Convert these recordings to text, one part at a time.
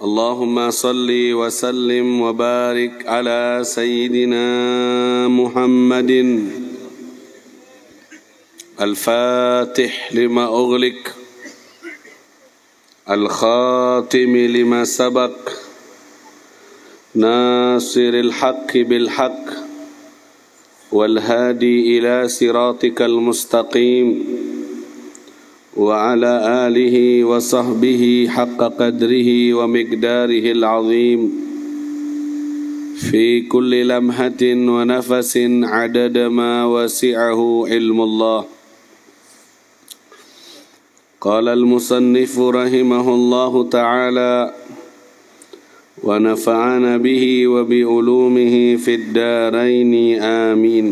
اللهم صل وسلم وبارك على سيدنا محمد الفاتح لما أغلق الخاتم لما سبق ناصر الحق بالحق والهادي إلى صراطك المستقيم وعلى آله وصحبه حق قدره ومقداره العظيم في كل لمحة ونفس عدد ما وسعه علم الله. قال المصنف رحمه الله تعالى ونفعنا به وبعلومه في الدارين آمين.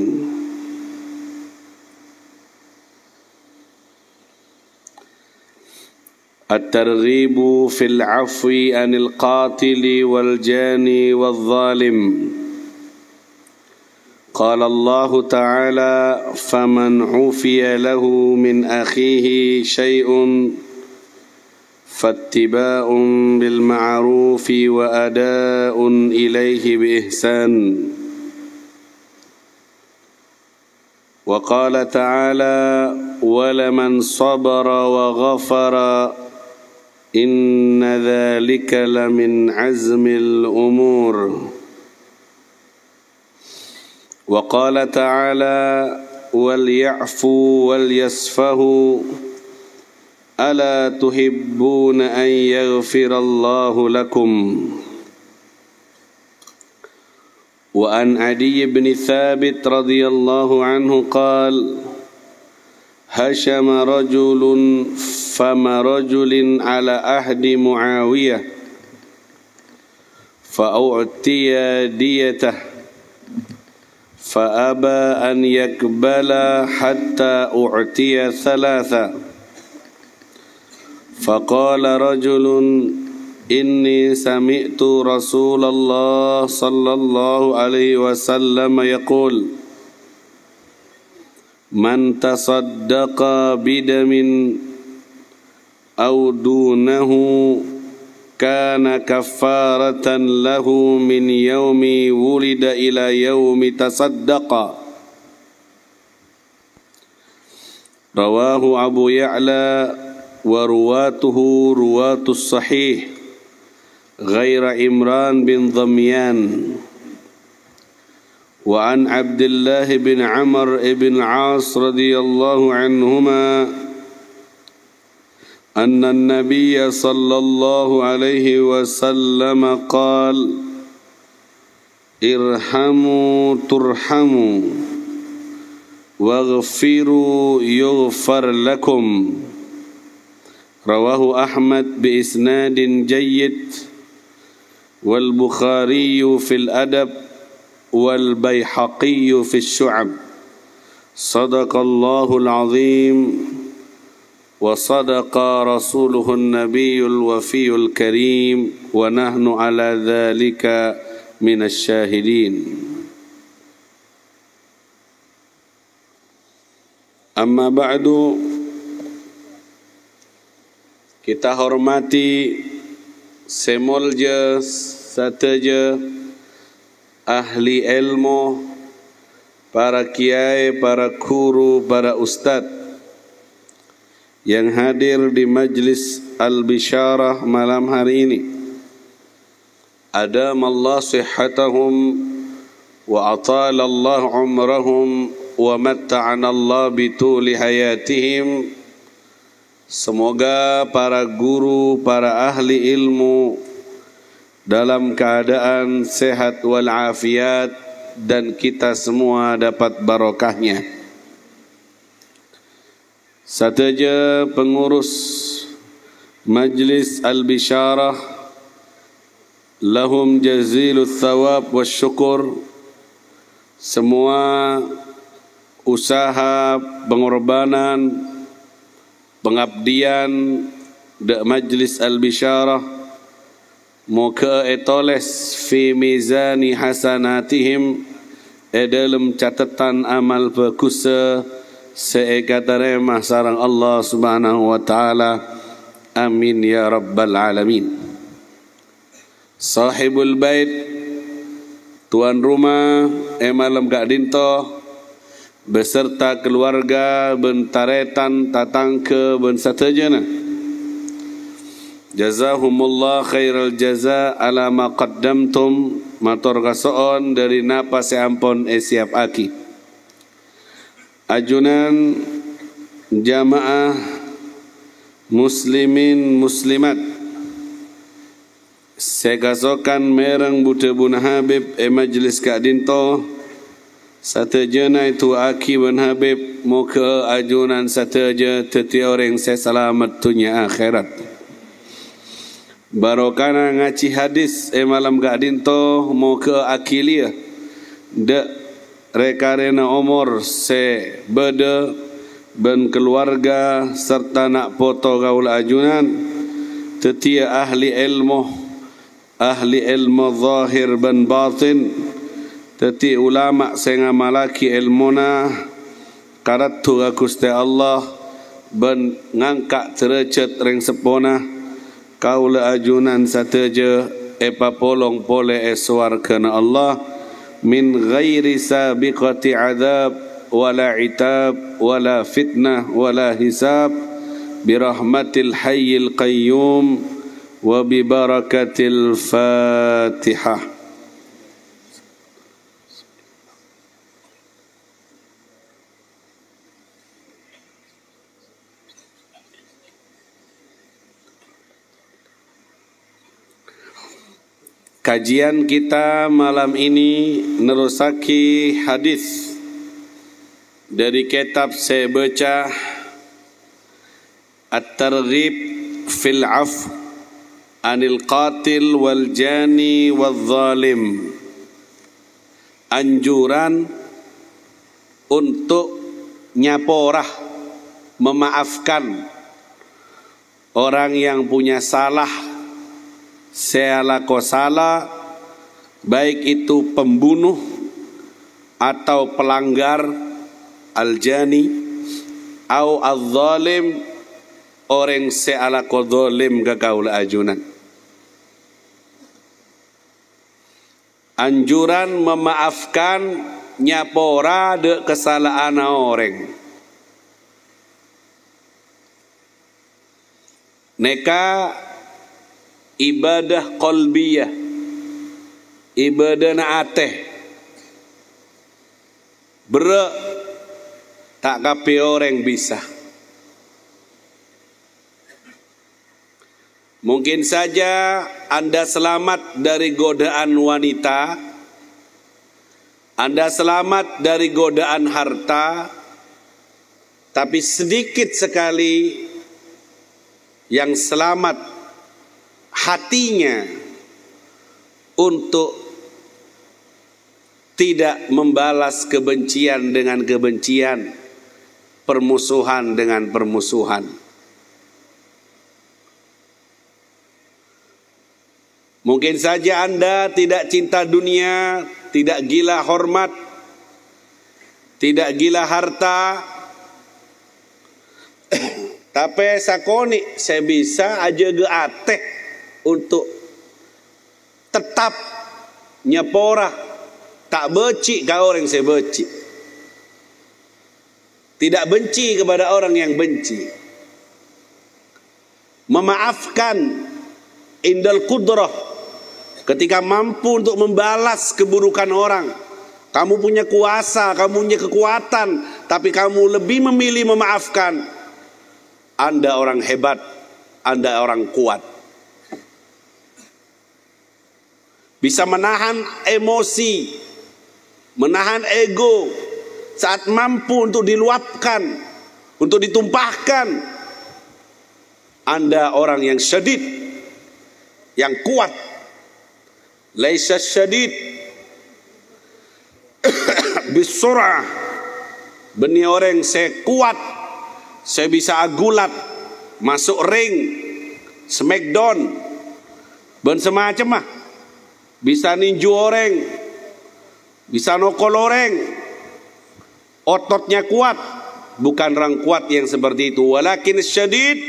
الترغيب في العفو عن القاتل والجاني والظالم. قال الله تعالى فمن عفي له من أخيه شيء فاتباع بالمعروف وأداء إليه بإحسان. وقال تعالى ولمن صبر وغفر إن ذلك لمن عزم الأمور. وقال تعالى وليعفوا وليصفحوا ألا تحبون أن يغفر الله لكم. وعن عدي بن ثابت رضي الله عنه قال هشم رجل فم رجل على عهد معاوية فأعطي ديته فأبى أن يقبل حتى أعطي ثلاثة. فقال رجل إني سمعت رسول الله صلى الله عليه وسلم يقول من تصدق بدم أو دونه كان كفارة له من يوم ولد إلى يوم تصدق. رواه أبو يعلى ورواته رواة الصحيح غير عمران بن ضميان. وعن عبد الله بن عمرو بن العاص رضي الله عنهما أن النبي صلى الله عليه وسلم قال ارحموا ترحموا واغفروا يغفر لكم. رواه أحمد بإسناد جيد والبخاري في الأدب والبيحقي في الشعب. صدق الله العظيم وصدق رسوله النبي الوفي الكريم ونحن على ذلك من الشاهدين. Amma ba'du, kita hormati semolja sateja ahli ilmu, para kiai, para guru, para ustadz yang hadir di majlis Al-Bisyarah malam hari ini. Adamallah sihhatahum wa atalallah umrahum wa matta'anallah bituli hayatihim. Semoga para guru, para ahli ilmu dalam keadaan sehat walafiat dan kita semua dapat barokahnya. Sateja pengurus Majlis Al-Bisyarah lahum jazilul thawab wa syukur. Semua usaha pengorbanan pengabdian de Majlis Al-Bisyarah moga etoles fi mizani hasanatihim dalam catatan amal bagus seekataremah sarang Allah Subhanahu wa taala. Amin ya rabbal alamin. sahibul bait, tuan rumah malam gak dinto beserta keluarga bentaretan tatang ke bensatejana. Jazahumullah khairal jaza ala ma qaddamtum, matur kasoon dari napa seampon siap aki. Ajunan jamaah muslimin muslimat, saya kasokan mereng buta buna Habib majlis kak dinto satejana itu aki bun Habib muka ajunan sateja teti orang saya selamat dunia akhirat. Barokana ngaci hadis malam gak dinto muka akilia de rekarena umur se beda ben keluarga serta nak foto gaul ajunan tetia ahli ilmu zahir ben batin, teti ulama sing ngamalaki ilmuna karatu Gusti Allah ben ngangkat derajat ring sepona kaula ajunan sateja polong pole swargana Allah min ghairi sabiqati adab wala itab wala fitnah wala hisab birahmatil hayyil qayyum wa bi barakatil Fatihah. Kajian kita malam ini nerusaki hadis dari kitab saya baca At-Targhib fil Af anil qatil wal jani wal zalim, anjuran untuk nyaporah, memaafkan orang yang punya salah, sealako salah, baik itu pembunuh atau pelanggar, al-jani atau al-zalim, orang sealako zalim gagaul ajunan. Anjuran memaafkan nyapora de kesalahan orang. Neka ibadah qalbiyah, ibadah na ateh ber tak kape orang bisa. Mungkin saja Anda selamat dari godaan wanita, Anda selamat dari godaan harta, tapi sedikit sekali yang selamat hatinya untuk tidak membalas kebencian dengan kebencian, permusuhan dengan permusuhan. Mungkin saja Anda tidak cinta dunia, tidak gila hormat, tidak gila harta, tapi sakoni saya bisa aja geateh untuk tetap nyaporah, tak benci ke orang saya benci, tidak benci kepada orang yang benci, memaafkan indal qudrah, ketika mampu untuk membalas keburukan orang. Kamu punya kuasa, kamu punya kekuatan, tapi kamu lebih memilih memaafkan. Anda orang hebat, Anda orang kuat. Bisa menahan emosi, menahan ego saat mampu untuk diluapkan, untuk ditumpahkan. Anda orang yang syadid, yang kuat. Laisa syadid bisurah, benih orang saya kuat, saya bisa agulat, masuk ring, smackdown, ben semacam mah, bisa ninju orang, bisa nokol orang, ototnya kuat, bukan orang kuat yang seperti itu. Walakin syadid,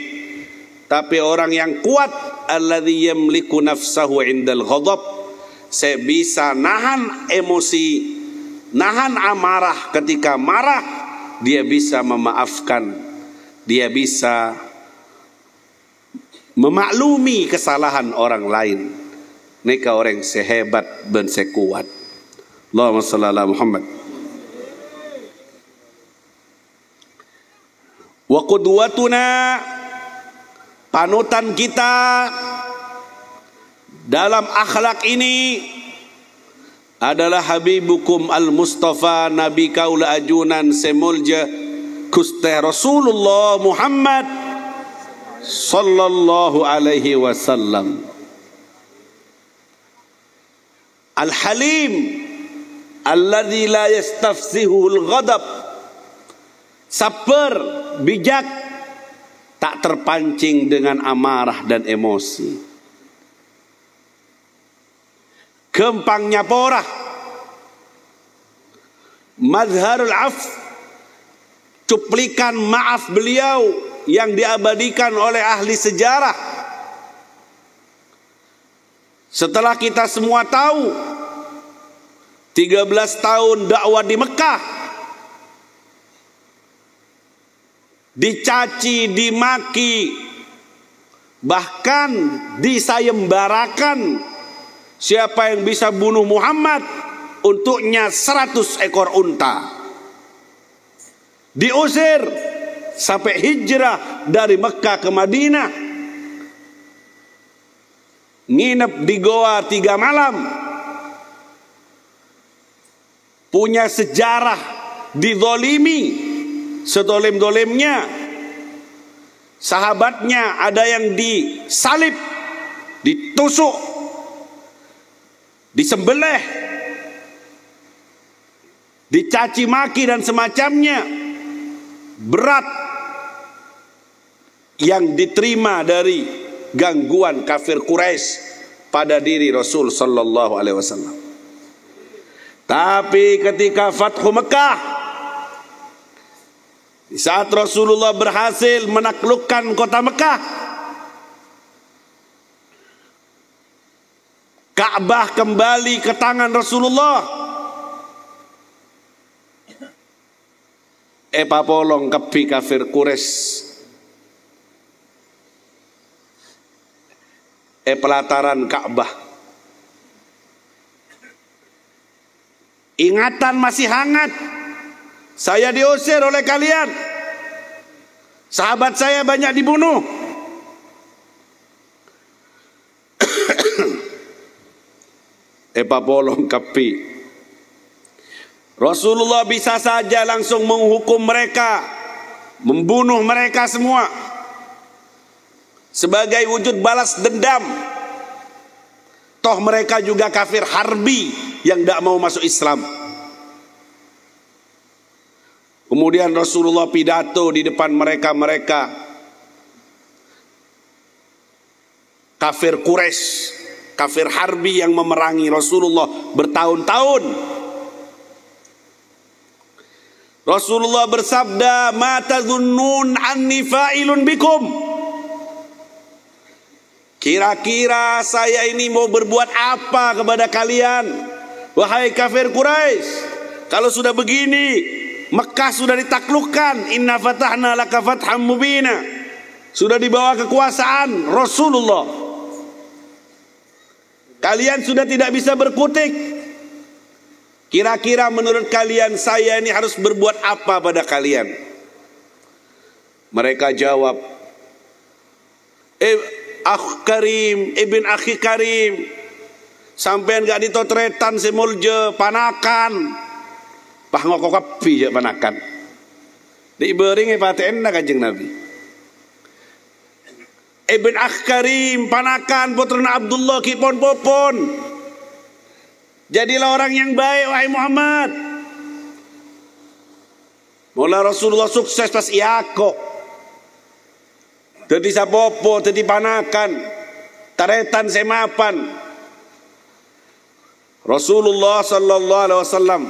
tapi orang yang kuat alladhi yamliku nafsahu indal ghadab. Saya bisa nahan emosi, nahan amarah ketika marah. Dia bisa memaafkan, dia bisa memaklumi kesalahan orang lain. Nika orang sehebat dan sekuat. Allahumma shalli ala Muhammad. Wa qudwatuna, panutan kita dalam akhlak ini adalah Habibukum al-Mustafa, Nabi kaula ajunan semulja Gusti Rasulullah Muhammad sallallahu alaihi wasallam. Al-Halim alladzi la yastafsihu al-ghadab, sabar, bijak, tak terpancing dengan amarah dan emosi. Gempangnya porah, mazharul af, cuplikan maaf beliau yang diabadikan oleh ahli sejarah. Setelah kita semua tahu 13 tahun dakwah di Mekah, dicaci, dimaki, bahkan disayembarakan. Siapa yang bisa bunuh Muhammad, untuknya 100 ekor unta. Diusir sampai hijrah dari Mekah ke Madinah, nginep di goa 3 malam. Punya sejarah dizolimi sedolim-dolimnya. Sahabatnya ada yang disalib, ditusuk, disembelih, dicaci maki dan semacamnya. Berat yang diterima dari gangguan kafir Quraisy pada diri Rasul sallallahu alaihi wasallam. Tapi ketika Fathu Mekah, di saat Rasulullah berhasil menaklukkan kota Mekah, Ka'bah kembali ke tangan Rasulullah. Papolong kepi kafir Quraisy. Pelataran Ka'bah. Ingatan masih hangat. Saya diusir oleh kalian. Sahabat saya banyak dibunuh. Papolong kepi. Rasulullah bisa saja langsung menghukum mereka, membunuh mereka semua sebagai wujud balas dendam. Toh mereka juga kafir harbi yang tidak mau masuk Islam. Kemudian Rasulullah pidato di depan mereka kafir Quraisy, kafir harbi yang memerangi Rasulullah bertahun-tahun. Rasulullah bersabda, "Ma tadhunnun anni fa'ilun bikum?" Kira-kira saya ini mau berbuat apa kepada kalian, wahai kafir Quraisy? Kalau sudah begini, Mekah sudah ditaklukkan, inna fatahna laka fatham mubina, sudah dibawa kekuasaan Rasulullah. Kalian sudah tidak bisa berkutik. Kira-kira menurut kalian saya ini harus berbuat apa pada kalian? Mereka jawab, Akh Karim, Ibn Akhi Karim, sampean gak ditotretan semulje panakan. Pah ngoko kapi je panakan. Dibering paten Kanjeng Nabi. Ibn Akhi Karim, panakan putrana Abdullah kipon popon. Jadilah orang yang baik wahai Muhammad. Mula Rasulullah sukses pas iako. Jadi sapopo, jadi panakan, taretan semapan. Rasulullah sallallahu alaihi wasallam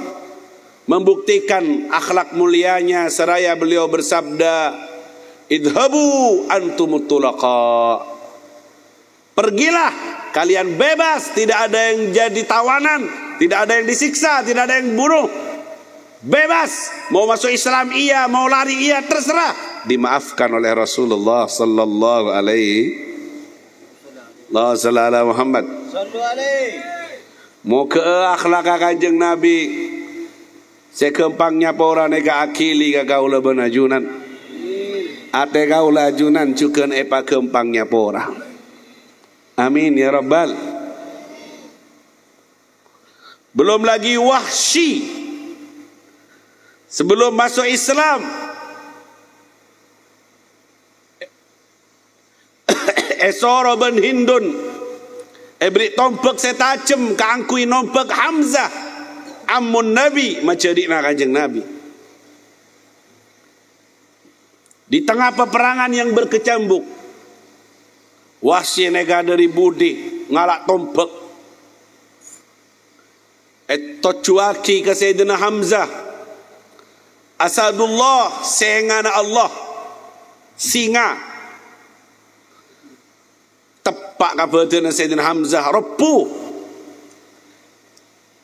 membuktikan akhlak mulianya seraya beliau bersabda, "Idhabu antumut tulaqa." Pergilah, kalian bebas, tidak ada yang jadi tawanan, tidak ada yang disiksa, tidak ada yang bunuh. Bebas, mau masuk Islam iya, mau lari iya, terserah. Dimaafkan oleh Rasulullah sallallahu alaihi wasallam. Muhammad mau ke akhlak kanjeng Nabi, sekempangnya pora nega akili kagaula benajunan. Ate gaula ajunan cukeun epa kempangnya pora. Amin ya Rabbal. Belum lagi Wahsy sebelum masuk Islam. Esoro ben Hindun ebri tompek setajem kaangkui nompek Hamzah amun Nabi macadina kanjeng Nabi. Di tengah peperangan yang berkecambuk, Wahsy nega dari budi ngalak tompek cuaki ke Sayyidina Hamzah. Asadullah, sengana Allah, singa tepak kabeuteunan Sayyidina Hamzah repuh.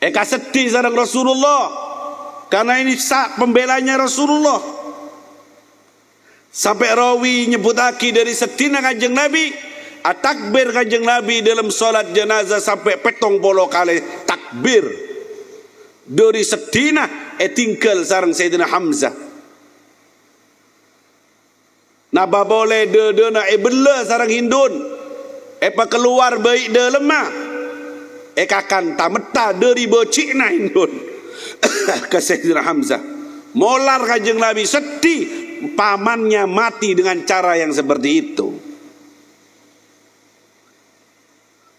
Eka sedih sareng Rasulullah karena ini sak pembelanya Rasulullah. Sampai rawi nyebutake dari sedina kanjeng Nabi, takbir kanjeng Nabi dalam solat jenazah sampai 70 kali takbir. Dari sedina tinggal sareng Sayyidina Hamzah. Naba boleh de-de-na bela sareng Hindun. Epa keluar baik de lemah. Kakan tameta dari bocikna Hindun. Ke Sayyidina Hamzah. Molar kanjeng Nabi sedih pamannya mati dengan cara yang seperti itu.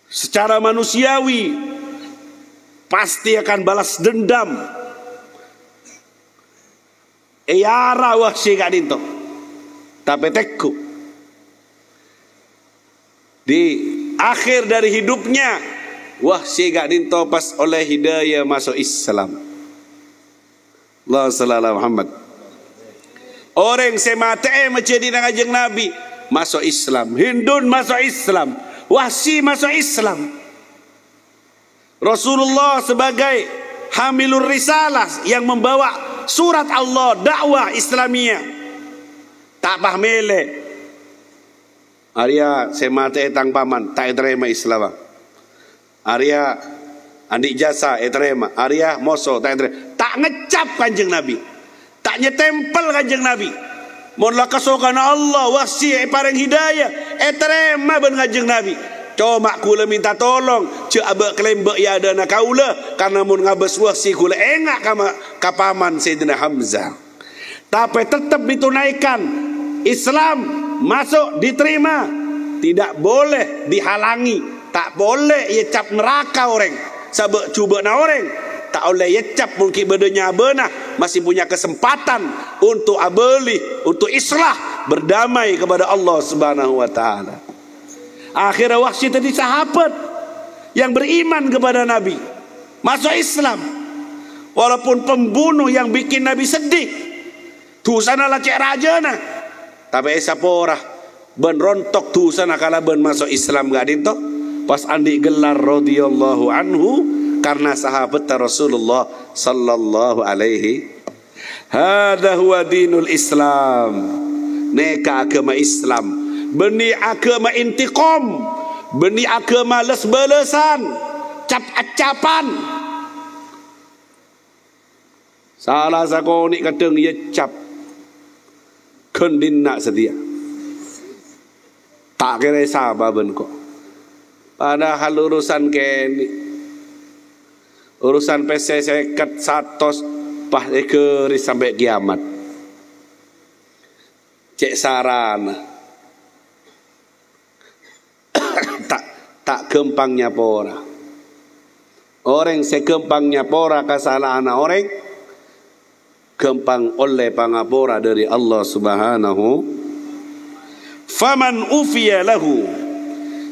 Secara manusiawi pasti akan balas dendam. Eyara Wahsy gak dinto. Tapi teku di akhir dari hidupnya Wahsy gak dinto pas oleh hidayah masuk Islam. Allah sallallahu Muhammad. Orang semate menjadi kanjeng Nabi masuk Islam. Hindun masuk Islam. Wahsy masuk Islam. Rasulullah sebagai hamilur risalah yang membawa surat Allah, dakwah Islamiyah, tak pahmele Arya semate etang paman tak terima Islam. Arya andik jasa terima. Arya moso tak terima. Tak ngecap kanjeng Nabi, tak nyetempel kanjeng Nabi. Mon la kasokana Allah Wahsy pareng hidayah terima ben kanjeng Nabi. Cuma kula minta tolong ce abek kelembek ya ada na kaula karena mun ngabes Wahsy kula engak kapaman Sayyidina Hamzah. Tapi tetap ditunaikan. Islam masuk diterima, tidak boleh dihalangi, tak boleh ia cap neraka orang, sabek cuba na orang, tak boleh ia cap mungkin bedanya benah masih punya kesempatan untuk abeli, untuk islah, berdamai kepada Allah Subhanahu wa taala. Akhirnya Wahsy tadi sahabat yang beriman kepada Nabi, masuk Islam, walaupun pembunuh yang bikin Nabi sedih, tu sana lah cek raja na. Tapi esa porah ben rontok tu sana kala ben masuk Islam gak dinto pas andi gelar radhiyallahu anhu karena sahabat Rasulullah sallallahu alaihi. Hadza huwa dinul Islam. Neka agama Islam, beni agama intiqam, beni agama les-belesan, cap-capan. Salah sakoni kadang ia cap kendin nak setia. Tak kira sabar ben kok. Padahal urusan kini, urusan PC seket satos pas ekeri sampai kiamat. Cek sarana. tak gempangnya pora. Orang sekempangnya pora kesalahan orang gempang oleh pangapura dari Allah Subhanahu. Faman ufiya lahu,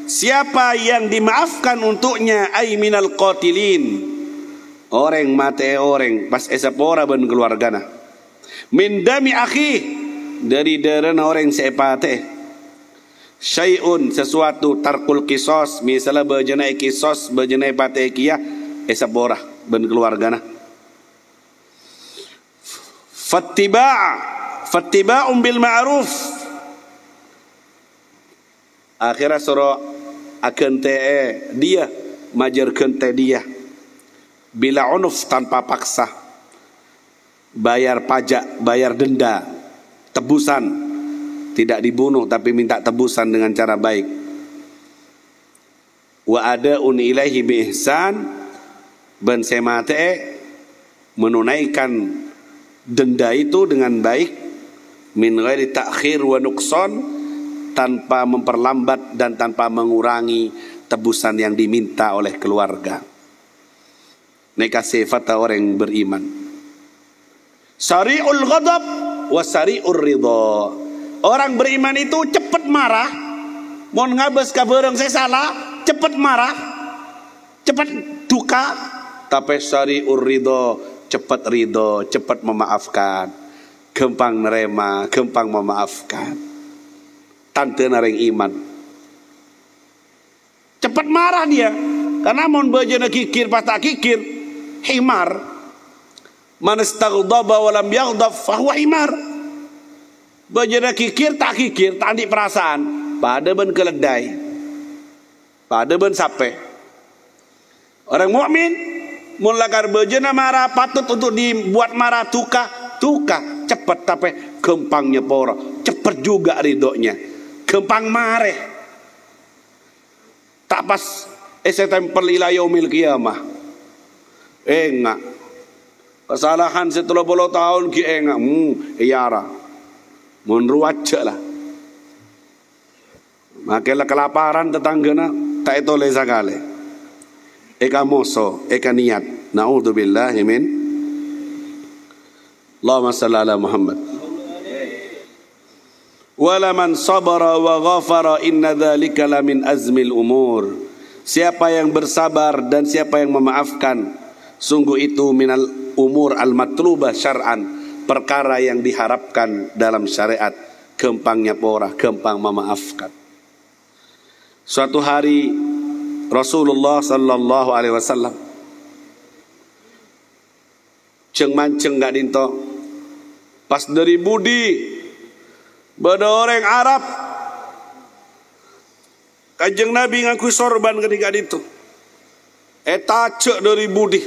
siapa yang dimaafkan untuknya ay minal qatilin, orang mate orang pas esapora ben keluargana, min dami akhi, dari darah orang sepate, syai'un sesuatu tarkul kisos, misalnya berjenai kisos, berjenai patekiyah, saborah ben keluarga nah. Fattiba'un bil ma'ruf. Akhirnya suruh akan dia majarkan dia bila unuf tanpa paksa, bayar pajak, bayar denda, tebusan, tidak dibunuh tapi minta tebusan dengan cara baik. Wa ada'un ilaihi bi ihsan, ben semate menunaikan denda itu dengan baik, min ghairi ta'khir wa nuqsan, tanpa memperlambat dan tanpa mengurangi tebusan yang diminta oleh keluarga. Mereka sifat orang yang beriman. Sari'ul ghadab wa sari'ur ridha. Orang beriman itu cepat marah, mau ngabes ka beurang saya salah, cepat marah, cepat duka, tapi sari'ur ridha, cepat ridho, cepat memaafkan, gampang nerima, gampang memaafkan. Tante nareng iman. Cepat marah dia, karena mau bejana kikir pas tak kikir, himar. Man istaghdaba wa lam yaghdab fahuwa himar. Bejana kikir, tak di perasaan, pada ben keledai, pada ben sape. Orang mukmin mulakar bejana marah patut untuk dibuat marah tuka cepat tapi gampangnya pora, cepat juga ridhonya, gampang marah. Tak pas tempel ila yaumil qiyamah. Enggak. Kesalahan setelah 30 tahun ki enggak. Iyara. Mun ruwaja lah. Makalah kelaparan tetanggana tak itu leza kali. Eka moso, eka niat. Na'udzubillahi min. Allahumma salli ala Muhammad. Wala man sabara wa ghafara inna dzalika lamin azmil umur. Siapa yang bersabar dan siapa yang memaafkan, sungguh itu minal umur al-matlubah syar'an, perkara yang diharapkan dalam syariat. Gampangnya pora, gampang memaafkan. Suatu hari Rasulullah sallallahu alaihi wasallam ceng manceng gak dinto pas dari budi bada orang Arab Kanjeng Nabi ngaku sorban ketika itu cek dari budi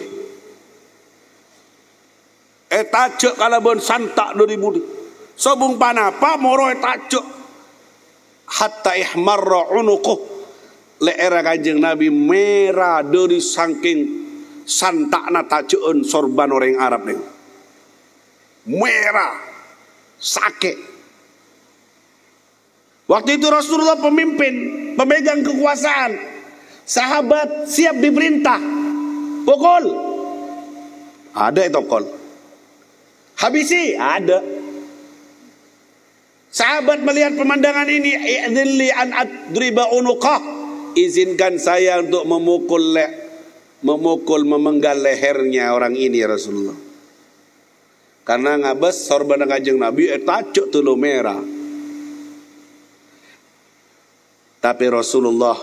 cek kalabon santak dari budi sobung panapa moro cek hatta ihmarra unuquh. Leera Kanjeng Nabi merah dari saking santakna tajeun sorban orang Arab nih. Merah, sakit. Waktu itu Rasulullah pemimpin, pemegang kekuasaan. Sahabat siap diperintah. Pukul. Ada itu kol. Habisi, ada. Sahabat melihat pemandangan ini, i'dhilli an adriba unuqah. Izinkan saya untuk memenggal lehernya orang ini ya Rasulullah. Karena ngabas sorban Kanjeng Nabi tajuk tulu merah. Tapi Rasulullah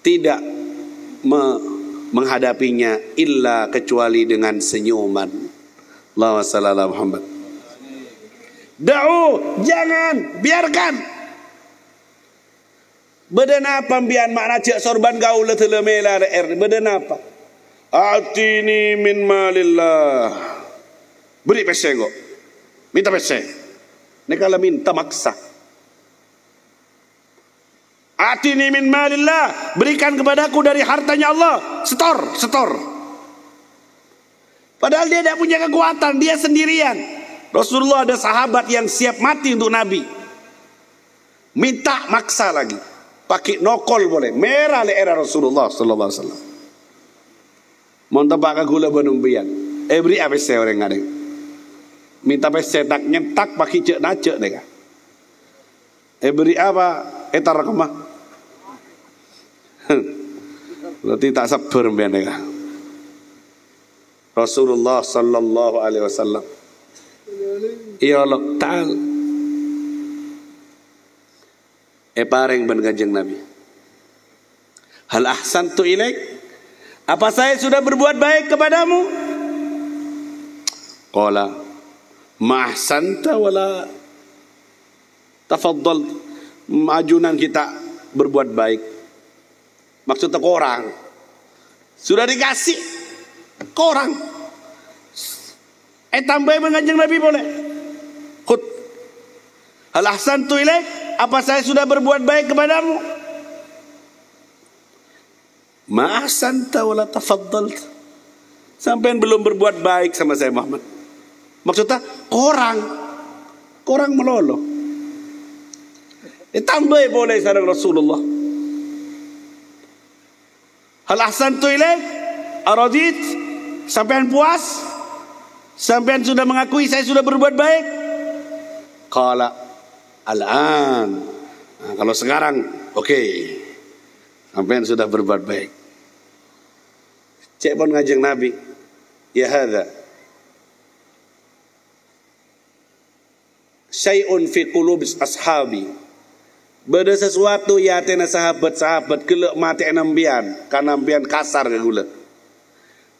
tidak menghadapinya illa kecuali dengan senyuman. Allahumma shalli ala Muhammad. Jangan, biarkan. Beden apa bian makna cek sorban gaul telemela beden apa? Atini min malillah. Beri peseng kok. Minta peseng. Ini kalau minta maksa. Atini min malillah. Berikan kepadaku dari hartanya Allah. Setor. Padahal dia tidak punya kekuatan. Dia sendirian. Rasulullah ada sahabat yang siap mati untuk Nabi. Minta maksa lagi. Pakai nokol boleh. Merah le era Rasulullah sallallahu alaihi wasallam. Montabak gula benumbian. Beri apa sih orang ada? Minta pese tak nyetak pakai cek nacek deh. Beri apa? Etar kemah. Berarti tak sabar mbian deh. Rasulullah sallallahu alaihi wasallam. Ya Allah Ta'ala. Pareng ban Kanjeng Nabi. Hal ahsantu ilaik? Apa saya sudah berbuat baik kepadamu? Qala ma ahsanta wala tafaddal. Majunan kita berbuat baik. Maksudnya korang. Sudah dikasih korang. Tambahin ban Kanjeng Nabi boleh. Khud. Hal ahsantu ilaik? Apa saya sudah berbuat baik kepadamu? Ma ahsanta wala tafaddalt. Sampai belum berbuat baik sama saya Muhammad. Maksudnya korang melolo. Tambah boleh sareng Rasulullah. Hal ahsantu ilaik? Aradit? Sampean puas? Sampean sudah mengakui saya sudah berbuat baik? Qala al-an. Nah, kalau sekarang oke. Sampean sudah berbuat baik. Cek pun Kanjeng Nabi. Ya hadza syai'un fi qulubis ashabi. Beda sesuatu ya tena sahabat-sahabat kelek mati enambian, kanambian kasar ke gula.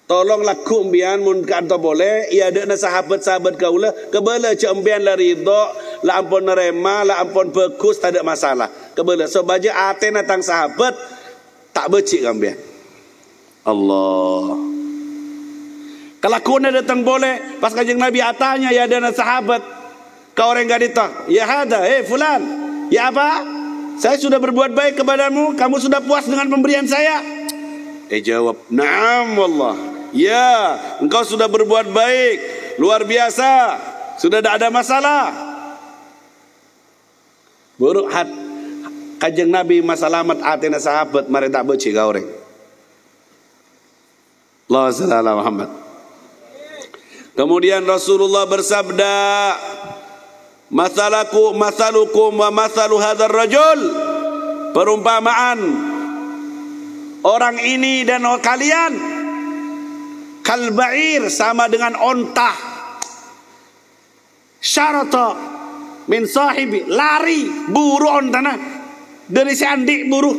Tolong laku ambian mun kanto boleh ia ada sahabat-sahabat kaula kebala ce ambian la ridho la ampun nerema la ampun bagus tak ada masalah kebala so baja atena tang sahabat tak becik ambian. Allah kelakuan datang boleh pas Kanjeng Nabi atanya ya ada sahabat kau orang gadita ya hada fulan ya apa saya sudah berbuat baik kepadamu kamu sudah puas dengan pemberian saya jawab na'am wallah. Ya, engkau sudah berbuat baik, luar biasa, sudah tidak ada masalah. Buruk hat Kanjeng Nabi masalamat atena sahabat mari tak beci gaureng. Allahumma shalli ala Muhammad. Kemudian Rasulullah bersabda, "Masalukum wa masalu hadzal rajul." Perumpamaan orang ini dan kalian kalba'ir sama dengan onta. Syarata min sahibi lari buru ontana dari si andik buru.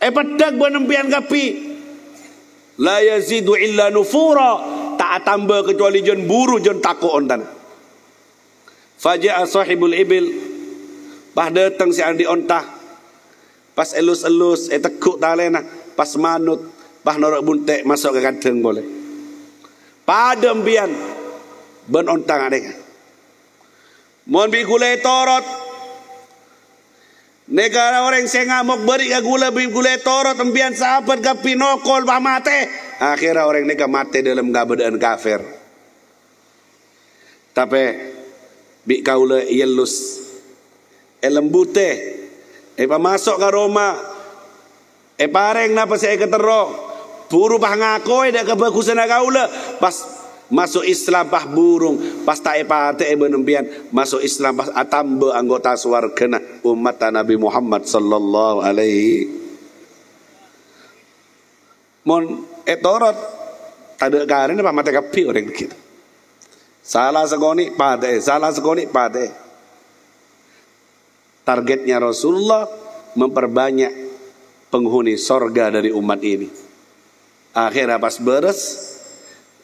Pedag benempian kapi. La yazidu illa nufura tak tambah kecuali jon buru jon takut ontana. Faja'a sahibul ibil pas datang si andik onta. Pas elus-elus tekuk talena pas manut bah norok buntek masuk ke kandang boleh. Padam bian ben ontang adek. Mon bi gulai torot. Negara orang saya ngamuk beri ke gula bi gulai torot embian sahabat ke pinokol bah mate. Akhirnya orang nega mate dalam keadaan kafir. Tapi bi kaula yelus lembute masuk ke Roma pareng napa saya ketero buru pah ngakoi dak kebagusan kaula pas masuk Islam pah burung pas tak epate benempian masuk Islam pas atamba anggota swargana umat Nabi Muhammad sallallahu alaihi mon etorot tade karen apa mate kapi orang kita salah sekoni pade targetnya Rasulullah memperbanyak penghuni sorga dari umat ini. Akhirnya pas beres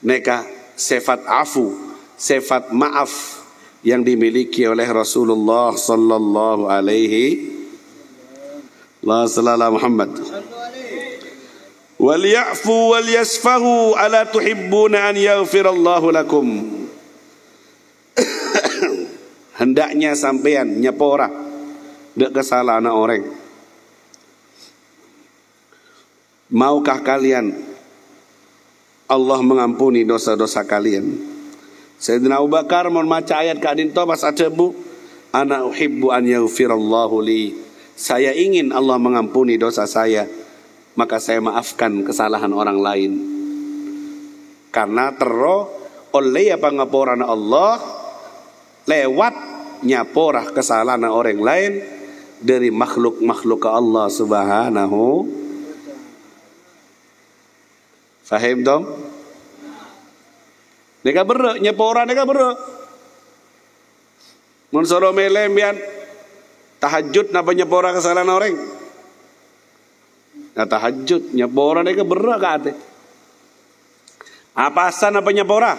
neka sifat afu, sifat maaf yang dimiliki oleh Rasulullah sallallahu alaihi wasallam Muhammad. Wal ya'fu wal yasfahu ala tuhibbuna an yaghfirallahu lakum. Hendaknya sampean nyepora dak kesalahan orang. Maukah kalian Allah mengampuni dosa-dosa kalian? Sayyidina Abu Bakar mau maca ayat kadin to pas adebu ana uhibbu an yaghfirallahu li. Saya ingin Allah mengampuni dosa saya, maka saya maafkan kesalahan orang lain. Karena tero oleh pangapuran Allah lewat nyaporah kesalahan orang lain dari makhluk-makhluk Allah Subhanahu. Fahim dong? Neka berre nyepora neka berre. Mun soro melem bian Tahajud napa nyepora kesalahan orang? Nah tahajud nyepora dia berak ke hati. Apa asa napa nyepora?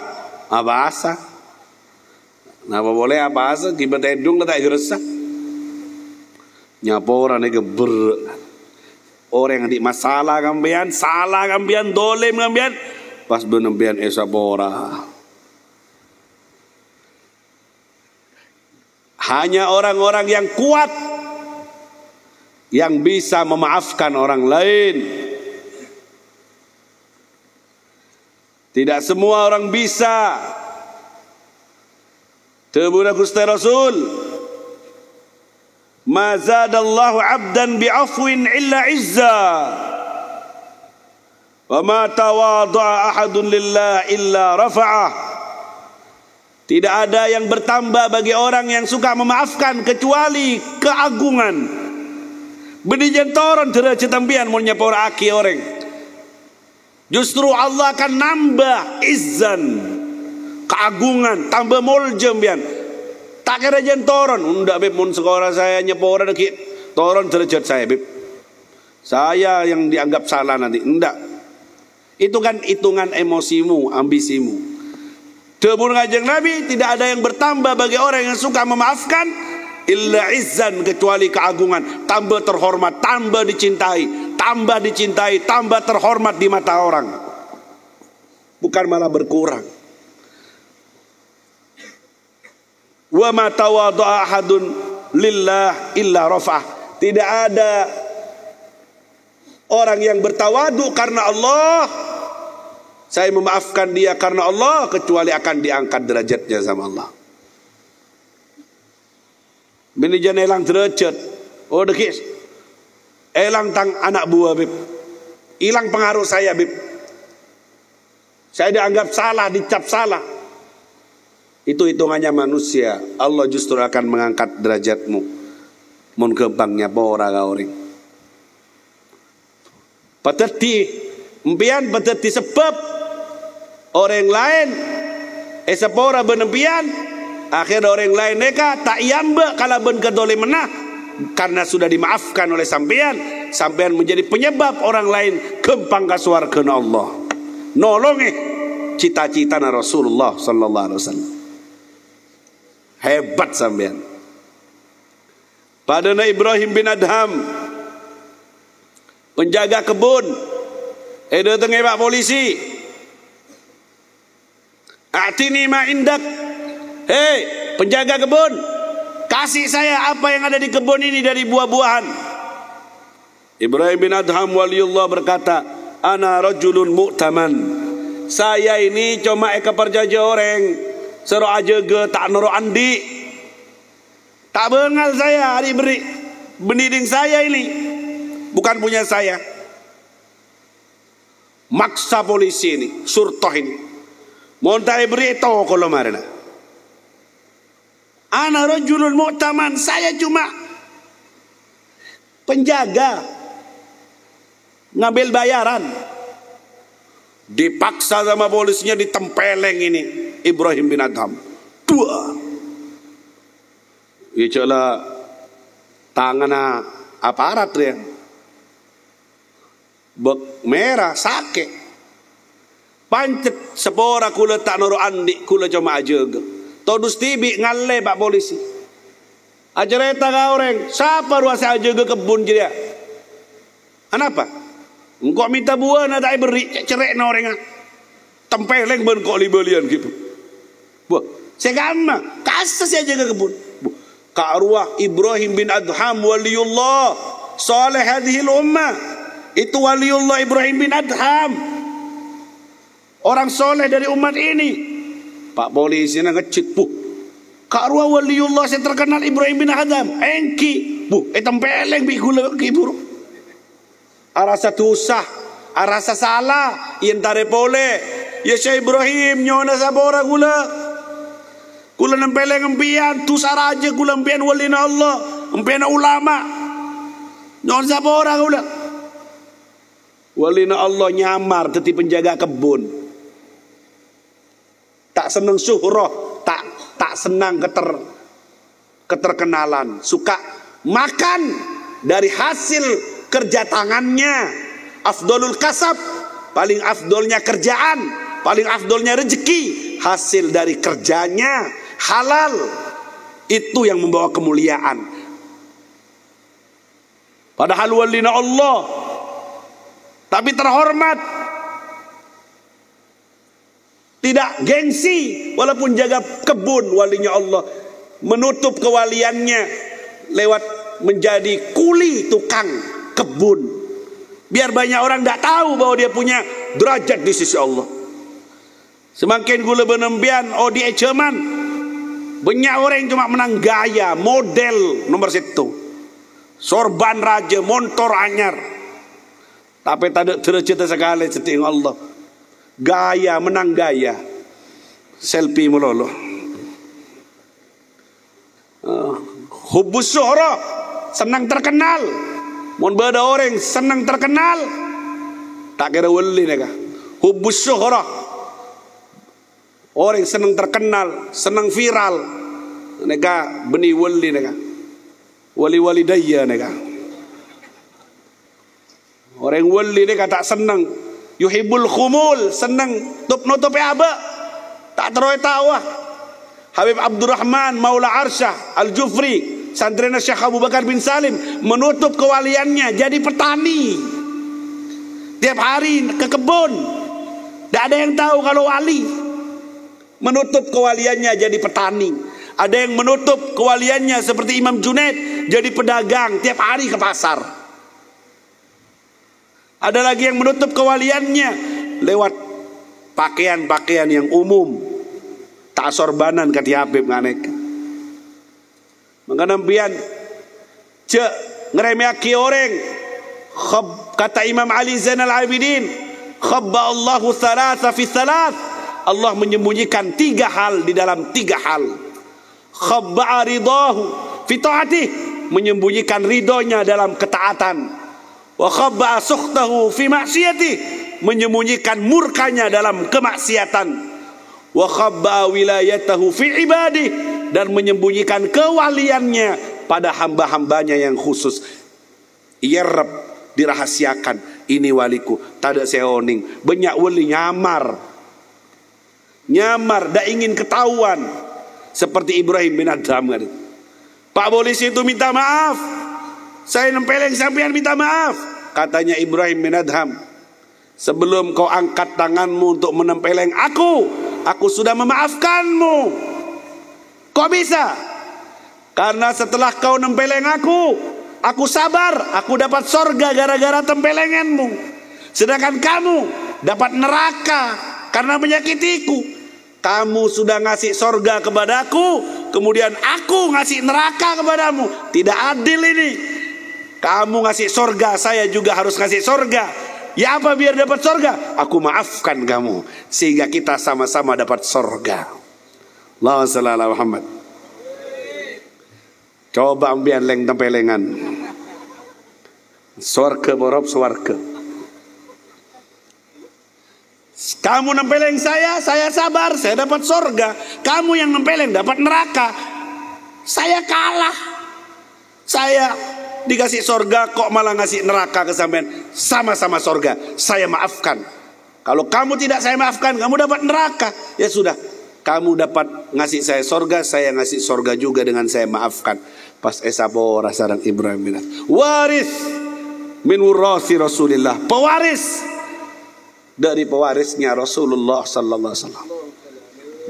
Apa asa? Napa boleh apa asa? Kibat edung tak gerasa. Nyepora dia berak. Orang yang di masalah kambian, salah kambian, dolim kambian, pas benembian esapora. Hanya orang-orang yang kuat yang bisa memaafkan orang lain. Tidak semua orang bisa. Tebuna Gusti Rasul, ma zadallahu abdan bi'afwin illa izza, wa ma tawadha'a ahadun lillah illa rafa'ah. Tidak ada yang bertambah bagi orang yang suka memaafkan kecuali keagungan. Benijan toron derajat tambian mau nyepora aki orang. Justru Allah akan nambah izzan, keagungan, tambah muljem bian. Tak kira jen toron, undak beb mun sekolah saya nyepora deki toron derajat saya beb. Saya yang dianggap salah nanti, enggak. Itu kan hitungan emosimu, ambisimu. Tebur ngajeng Nabi, tidak ada yang bertambah bagi orang yang suka memaafkan illa izzan, kecuali keagungan, tambah terhormat, tambah dicintai, tambah terhormat di mata orang. Bukan malah berkurang. Wa ma tawadha'a ahadun lillah illa rafa'ah. Tidak ada orang yang bertawadu karena Allah, saya memaafkan dia karena Allah, kecuali akan diangkat derajatnya sama Allah. Bini jangan elang derajat. Oh dekis, elang tang anak buah bib, hilang pengaruh saya bib. Saya dianggap salah, dicap salah. Itu hitungannya manusia. Allah justru akan mengangkat derajatmu. Mun kebangnya pora kauring. Pateti, empian pateti sebab orang lain esapora benempian, akhir orang lain neka tak yamba kalau ben kedole menah, karena sudah dimaafkan oleh sampean menjadi penyebab orang lain kempang ka swarga Allah. Nolonge cita-cita na Rasulullah sallallahu alaihi wasallam. Hebat sampean. Padana Ibrahim bin Adham penjaga kebun, datang pak polisi. Atini ma indak. Hei penjaga kebun, kasih saya apa yang ada di kebun ini dari buah-buahan. Ibrahim bin Adham waliullah berkata, ana rajulun mu'taman. Saya ini cuma eka perjaja orang, sero aja ge tak noro andi. Tak bengal saya hari beri beniding saya ini bukan punya saya. Maksa polisi ini, surtoh ini. Montai berita kalau marina. Ana rajulun mu'taman, saya cuma penjaga, ngambil bayaran. Dipaksa sama polisinya, ditempeleng ini Ibrahim bin Adham. Dua. Iyalah tangan aparat dia. Bek merah sakit. Pancet sepora kula tak noro andi kula cuma aja ge. Todus tibi ngalle pak polisi. Ajareta ka orang, siapa ruasa aja ge kebun dia. Kenapa? Engkau minta buah na tak beri cerek na orang. Tempeleng ben kok libelian gitu. Buah, segama kasas aja ke kebun. Ka arwah Ibrahim bin Adham waliullah salih hadhil ummah. Itu waliullah Ibrahim bin Adham. Orang soleh dari umat ini. Pak polisi na ngecit, Kak arwah waliullah saya terkenal Ibrahim bin Adham. Engki, tempeleng bi gula ki buru. Arasa tusah, arasa salah, yentare pole. Ya Syekh Ibrahim nyona sabora gula. Gula nempeleng empian, tusah raja gula empian walina Allah, empian ulama. Nyona sabora gula. Walina Allah nyamar teti penjaga kebun. Tak senang syuhrah, tak senang keterkenalan, suka makan dari hasil kerja tangannya. Afdolul kasab, paling afdolnya kerjaan, paling afdolnya rezeki, hasil dari kerjanya halal. Itu yang membawa kemuliaan. Padahal walina Allah, tapi terhormat, tidak gengsi, walaupun jaga kebun walinya Allah, menutup kewaliannya lewat menjadi kuli tukang kebun. Biar banyak orang tidak tahu bahwa dia punya derajat di sisi Allah. Semakin gula benembian, oh dia cuman banyak orang yang cuma menang gaya, model nomor 1, sorban raja, motor anyar, tapi tak ada derajat sekali seting Allah. Gaya, menang gaya, selfie melolo. Hubus syuhra, senang terkenal. Mun beda orang senang terkenal, tak kira wali nega. Hubus syuhra, orang senang terkenal, senang viral, nega beni wali nega, wali daya nega. Orang wali nega tak senang, yuhibul khumul, senang nutup apa, tak teroy tawa. Habib Abdurrahman Maula Arsyah Al-Jufri, santrina Syekh Abu Bakar bin Salim, menutup kewaliannya jadi petani. Tiap hari ke kebun, tidak ada yang tahu kalau wali. Menutup kewaliannya jadi petani. Ada yang menutup kewaliannya seperti Imam Junaid jadi pedagang, tiap hari ke pasar. Ada lagi yang menutup kewaliannya lewat pakaian-pakaian yang umum, tak sorbanan kati Habib nganek. Mengenampian cek ngeremeki orang. Kata Imam Ali Zainal Abidin, khabba Allahu thalatha fi thalath. Allah menyembunyikan 3 hal di dalam 3 hal. Khabba ridahu fi ta'atih, menyembunyikan ridhonya dalam ketaatan. Wa khabba sukhtahu fi ma'siyatih, menyembunyikan murkanya dalam kemaksiatan. Wa khabba wilayatahu fi ibadih, dan menyembunyikan kewaliannya pada hamba-hambanya yang khusus. Iyarab, dirahasiakan, ini waliku, tak ada seoning. Banyak wali nyamar, dak ingin ketahuan. Seperti Ibrahim bin Adham kan. Pak polisi itu minta maaf, saya nempeleng sampean minta maaf. Katanya Ibrahim bin Adham, sebelum kau angkat tanganmu untuk menempeleng aku sudah memaafkanmu. Kok bisa? Karena setelah kau nempeleng aku sabar, aku dapat sorga gara-gara tempelenganmu. Sedangkan kamu dapat neraka karena menyakitiku. Kamu sudah ngasih sorga kepadaku, kemudian aku ngasih neraka kepadamu. Tidak adil ini. Kamu ngasih sorga, saya juga harus ngasih sorga. Ya apa biar dapat sorga? Aku maafkan kamu, sehingga kita sama-sama dapat sorga. Allahumma shalli ala Muhammad. Coba ambian leng tempelengan. Sorga borop swarga. Kamu nempeleng saya sabar, saya dapat sorga. Kamu yang nempeleng dapat neraka. Saya kalah. Saya dikasih sorga kok malah ngasih neraka ke sampean. Sama-sama sorga, saya maafkan. Kalau kamu tidak saya maafkan, kamu dapat neraka. Ya sudah, kamu dapat ngasih saya sorga, saya ngasih sorga juga dengan saya maafkan. Pas esapora sarang Ibrahim bin Adham, waris min wurasi Rasulillah, pewaris dari pewarisnya Rasulullah sallallahu alaihi wasallam.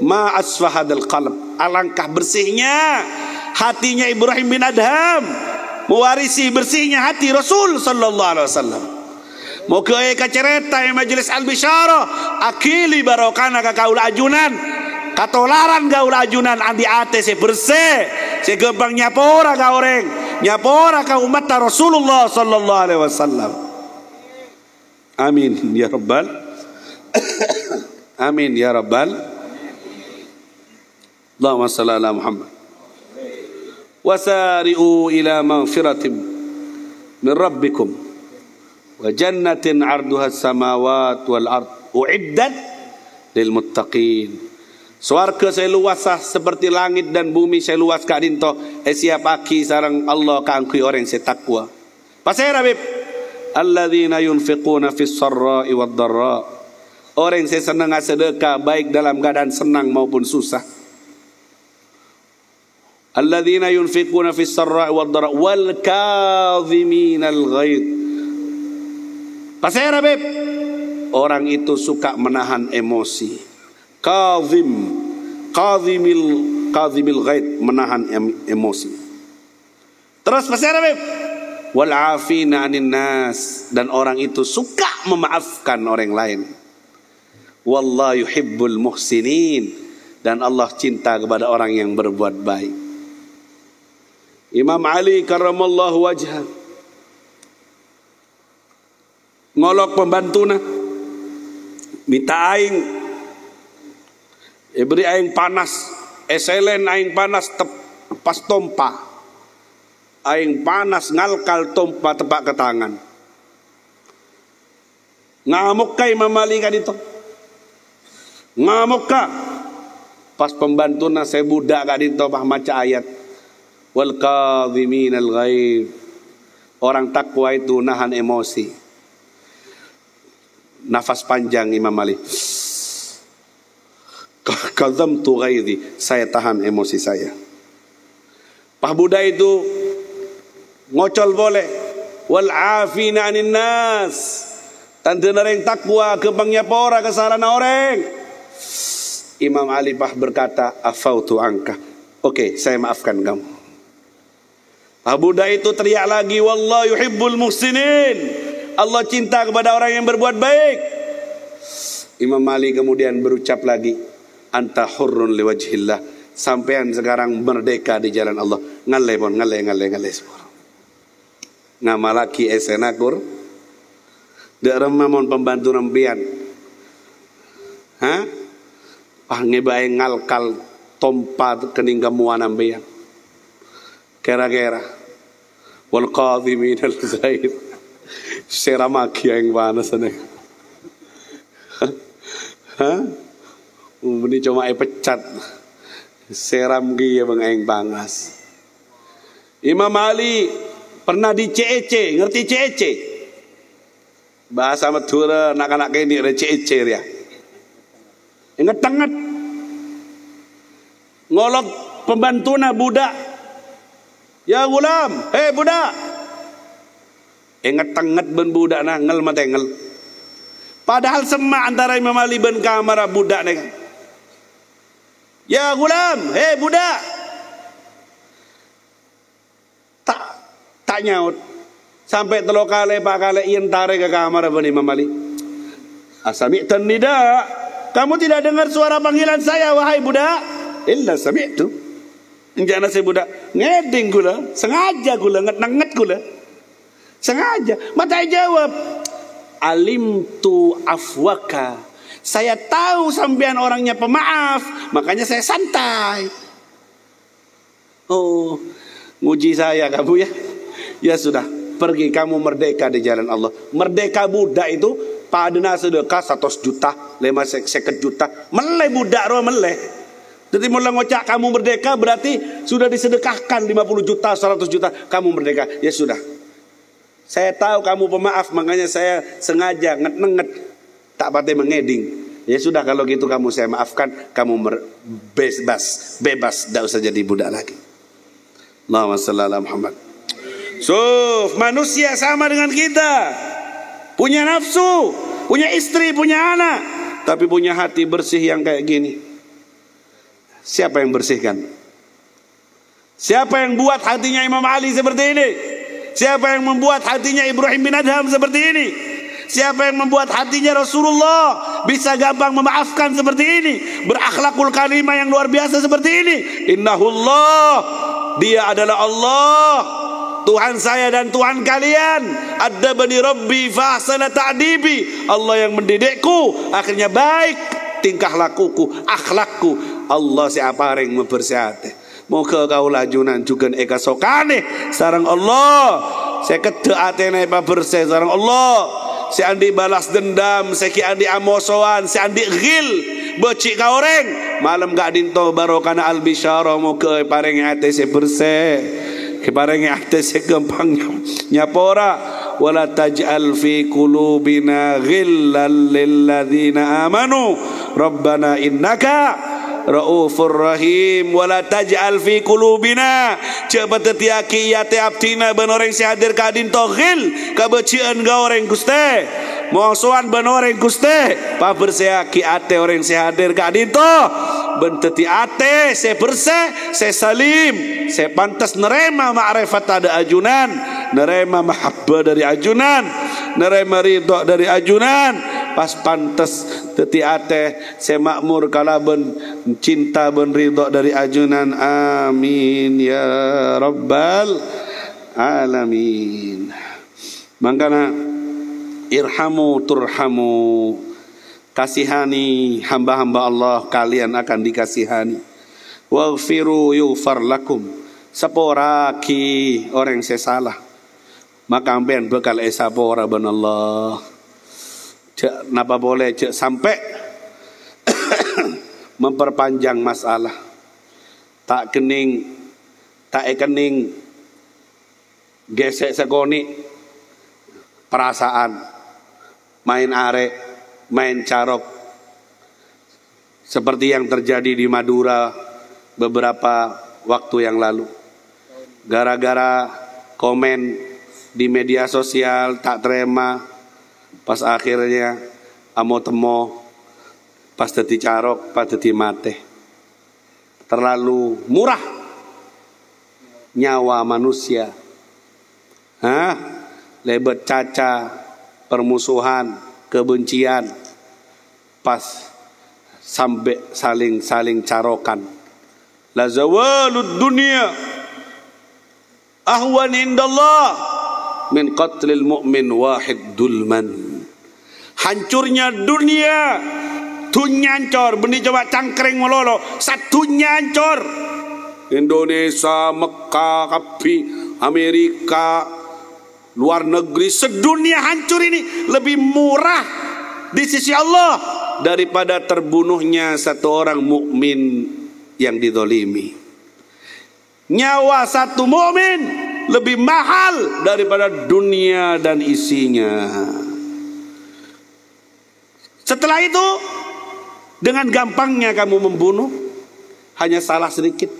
Ma asfahadal qalb, alangkah bersihnya hatinya Ibrahim bin Adham, mewarisi bersihnya hati Rasul sallallahu alaihi wasallam. Mau ke cerita yang majelis al-bisyarah, akili barokana ka kaul ajunan, katolaran gaul ajunan andi ate se bersih, se gembang nyapora ka orang, nyapora ka umat Rasulullah sallallahu alaihi wasallam. Amin ya rabbal amin ya rabbal. Allahumma shalli ala Muhammad. Wasari'u ila maghfiratin min rabbikum wa jannatin 'arduha as-samawati wal ard u'iddat lil muttaqin. Swarga saya luasah seperti langit dan bumi saya luas kak dinto. Siap aki sarang Allah kaangkui orang saya takwa. Pasai Habib. Alladzina yunfiquna fis sarra'i wad dharra. Orang saya senang sedekah baik dalam keadaan senang maupun susah. Alladzina yunfiquna fis sarra'i wad dharra wal kadhiminal ghaidh. Pasai Habib. Orang itu suka menahan emosi. Kadhimil ghaid, menahan emosi. Terus pasal Habib, wal afina 'anil nas, dan orang itu suka memaafkan orang lain. Wallahu yuhibbul muhsinin, dan Allah cinta kepada orang yang berbuat baik. Imam Ali karramallahu wajhah ngolok pembantuna, minta aing beri aing panas, eselen aing panas pas tompa, aing panas ngalkal tompa tepak ke tangan. Ngamuk ka Imam Ali kan itu, ngamuk ka. Pas pembantuna saya budak kan itu bah maca ayat wal kadhiminal ghaidh. Orang takwa itu nahan emosi. Nafas panjang Imam Ali. Kadzamtu ghaidhi, saya tahan emosi saya. Pak Buddha itu ngocol boleh. Wal afina 'anil nas, tanda orang takwa kebangnya pora kesalahan orang. Imam Ali Pak berkata, afautu angka, oke, saya maafkan kamu. Pak Buddha itu teriak lagi, wallahu yuhibbul muhsinin, Allah cinta kepada orang yang berbuat baik. Imam Ali kemudian berucap lagi, anta hurrun liwajhillah, sampean sekarang merdeka di jalan Allah. Ngalle pon, ngalle semua. Ngamalaki esenakur dek remamon pembantu rempian. Hah? Pah ngebae ngalkal tompa kening kamuan ambean. Kera-kera wal qadhiminal ghaidh. Seramaki yang panas ane. Hah? Ini cuma pecat seram kia bang aing pangas. Imam Ali pernah di CEC, ngerti CEC? Bahasa Madura anak-anak ini ada CEC ya. Ingat tangan ngolok pembantuna budak. Ya gulam, hei budak. Ingat tangan ben budak nah ngel matengel. Padahal semak antara Imam Ali ben kamara budak nih. Ya gulam, hei budak. Tak nyaut. Sampai telo kali pak kali ian tarik ke kamar ben Imam Ali. Asami'tan nida. Kamu tidak dengar suara panggilan saya wahai budak? Illa sami'tu. Enjana saya budak. Ngeding gula, sengaja gula, nget gula. Sengaja. Mata jawab. Alimtu afwaka. Saya tahu sampean orangnya pemaaf, makanya saya santai. Oh, nguji saya kamu ya. Ya sudah, pergi kamu merdeka di jalan Allah. Merdeka budak itu padana sedekah 100 juta, 50 juta. Meleh budak roh meleh. Jadi mulai ngocak kamu merdeka berarti sudah disedekahkan 50 juta, 100 juta, kamu merdeka. Ya sudah. Saya tahu kamu pemaaf, makanya saya sengaja nget tak patah mengeding. Ya sudah kalau gitu kamu saya maafkan, kamu bebas, tidak usah jadi budak lagi. Allahumma shalli ala Muhammad. Manusia sama dengan kita, punya nafsu, punya istri, punya anak, tapi punya hati bersih yang kayak gini. Siapa yang bersihkan? Siapa yang buat hatinya Imam Ali seperti ini? Siapa yang membuat hatinya Ibrahim bin Adham seperti ini? Siapa yang membuat hatinya Rasulullah bisa gampang memaafkan seperti ini, berakhlakul karimah yang luar biasa seperti ini? Innahullah, dia adalah Allah, Tuhan saya dan Tuhan kalian. Adabani Rabbi fa ahsana ta'dibi. Allah yang mendidikku, akhirnya baik tingkah lakuku, akhlakku. Allah siapa yang membersihati. Moga kau lajunan juga eka sokane sarang Allah. Saya kede atene pa bersih sarang Allah. Si andi balas dendam, si andi amosoan, si andi ghil, becik ka orang malam gak dinto barokana al bisyara mo ke pareng ate se bersih ke pareng ate se gampang nyapora wala taj'al fi qulubina ghillan lil ladzina amanu rabbana innaka Raufur Rahim wala taj'al fi qulubina cepat tiaki ya abtina ben orang si hadir ka dinto ghil kabecian ga orang Gusti mosoan ben orang Gusti pa bersihaki ate orang si hadir ka dinto ben teti ate se bersih se salim se pantas nerima ma'rifat ada ajunan nerima mahabbah dari ajunan nerima ridha dari ajunan pas pantas teti ate se makmur kala ben cinta ben ridha dari ajunan amin ya rabbal alamin. Mangkana irhamu turhamu, kasihani hamba-hamba Allah kalian akan dikasihani. Waghfiru yughfar lakum, saporaki orang sesalah maka amben bekal esapora ben Allah. Cek napa boleh cek sampai memperpanjang masalah tak kening gesek segoni perasaan main arek main carok seperti yang terjadi di Madura beberapa waktu yang lalu gara-gara komen di media sosial tak terima pas akhirnya amo temo pas teti carok pas teti mate terlalu murah nyawa manusia lebet caca permusuhan kebencian pas sampai saling carokan la zawalud dunia ahwan indallah min qatlil mu'min wahid dulman. Hancurnya dunia tu nyancor benih coba cangkring melolo satu nyancor Indonesia Mekah Kapi Amerika luar negeri sedunia hancur ini lebih murah di sisi Allah daripada terbunuhnya satu orang mukmin yang dizalimi. Nyawa satu mukmin lebih mahal daripada dunia dan isinya. Setelah itu dengan gampangnya kamu membunuh hanya salah sedikit.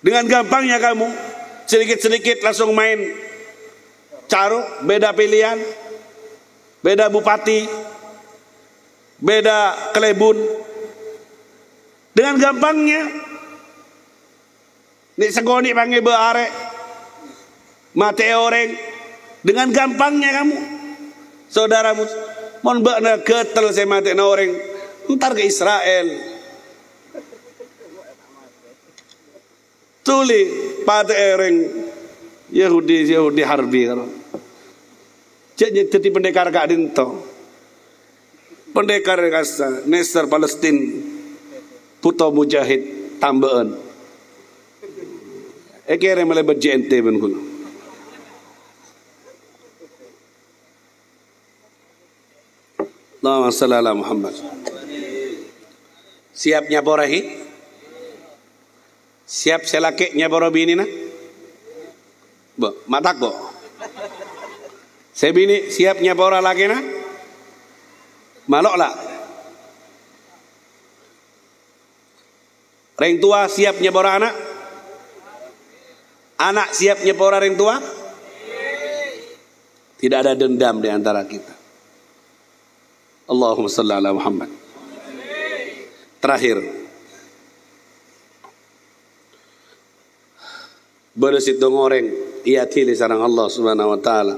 Dengan gampangnya kamu sedikit-sedikit langsung main caro, beda pilihan, beda bupati, beda kelebun. Dengan gampangnya nek segoni panggil bearek mate orang dengan gampangnya kamu saudaramu mon bakna ketel saya mate na orang entar ke Israel tuli pate orang Yahudi harbi karo jadi pendekar gak dinto pendekar kasta Nestor Palestin puto mujahid tambahan ekere melebat JNT ben kuno. Allahumma shalli ala Muhammad. Siap nyaporahi? Siap selake nyapora bini na? Bo, matak bo. Saya bini siap nyapora laki na? Malok lah. Reng tua siap nyapora anak? Anak siap nyepor orang tua? Tidak ada dendam di antara kita. Allahumma shalli ala Muhammad. Terakhir, beresit dong orang ia tili sarang Allah subhanahu wa ta'ala.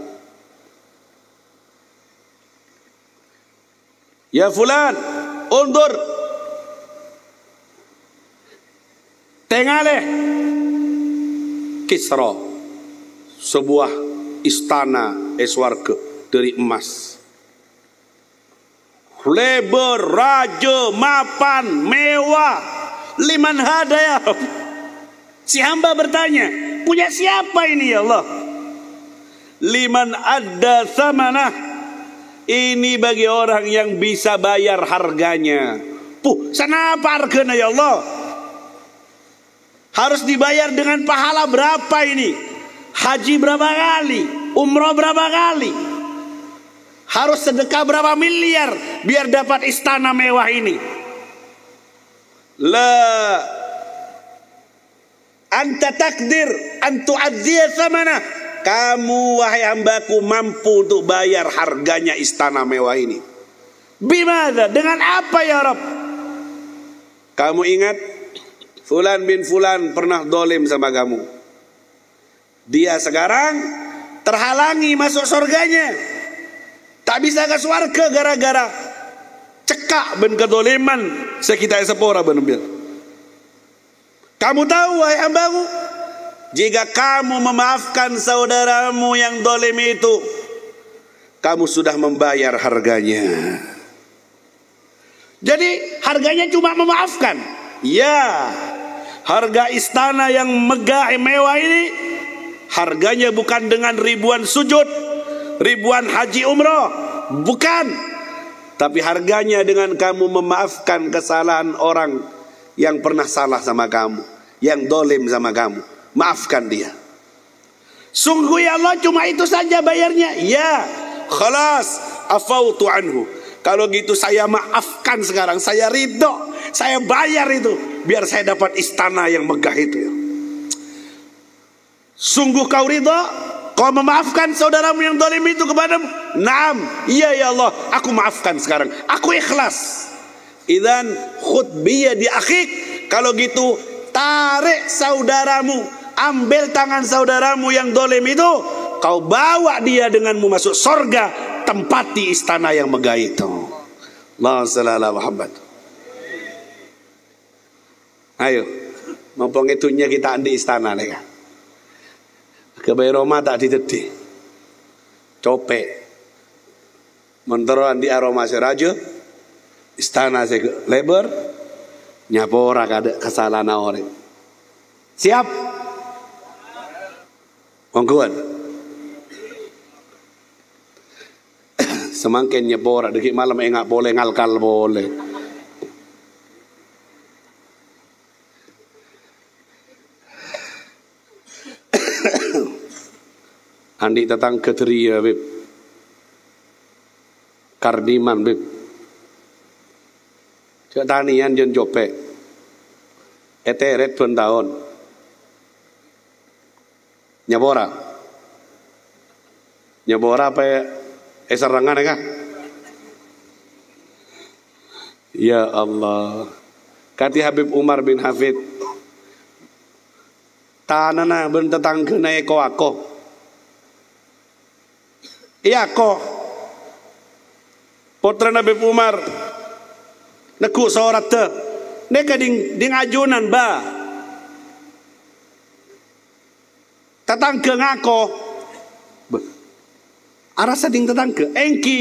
Ya fulan, undur. Tengale. Kisra, sebuah istana eswarga dari emas, lebar, raja, mapan, mewah, liman hadaya. Si hamba bertanya, punya siapa ini ya Allah? Liman adda thamanah, Ini bagi orang yang bisa bayar harganya. Sana apa harganya ya Allah? Harus dibayar dengan pahala berapa ini? Haji berapa kali? Umroh berapa kali? Harus sedekah berapa miliar biar dapat istana mewah ini? La anta takdir an tu'adhiya thamana. Kamu wahai hambaku mampu untuk bayar harganya istana mewah ini. Bimada? Dengan apa ya Rabb? Kamu ingat Fulan bin Fulan pernah dolim sama kamu. Dia sekarang terhalangi masuk surganya. Tak bisa ke surga gara-gara cekak ben kedoliman sekitar sepora benembil. Kamu tahu wahai hambaku, jika kamu memaafkan saudaramu yang dolim itu, kamu sudah membayar harganya. Jadi harganya cuma memaafkan. Ya, harga istana yang megah mewah ini harganya bukan dengan ribuan sujud, ribuan haji umroh, bukan. Tapi harganya dengan kamu memaafkan kesalahan orang yang pernah salah sama kamu, yang dolim sama kamu. Maafkan dia. Sungguh ya Allah cuma itu saja bayarnya. Ya, khalas afautu anhu. Kalau gitu saya maafkan sekarang, saya ridho, saya bayar itu biar saya dapat istana yang megah itu. Sungguh kau ridho, kau memaafkan saudaramu yang dolim itu kepadamu? Naam, iya ya Allah, aku maafkan sekarang, aku ikhlas. Idzan khud biyadi akhik. Kalau gitu tarik saudaramu, ambil tangan saudaramu yang dolim itu, kau bawa dia denganmu masuk surga, tempati istana yang megah itu. Allahumma shalli ala Muhammad. Ayo, mumpung itunya kita di istana nih kan. Kebayi Roma tak ditedih, copek, menteroan di aroma seraja, istana saya lebar, nyapora kada kesalahan orang. Siap? Mongguan. Semakin nyepora deki malam enggak boleh ngalkal boleh. Andi tetang keteria beb. Kardiman beb. Cek tanian jen jope. Eteret 2 tahun. Nyabora. Nyabora apa ya? Serangan ya kah? Ya Allah. Kati Habib Umar bin Hafid. Tanana ben tetangga na eko ako. Iya ko. Putra Nabi Umar. Neku sorat te. Neka ding ajunan ba. Tetangga ngako. Arasa ding tetangga. Engki.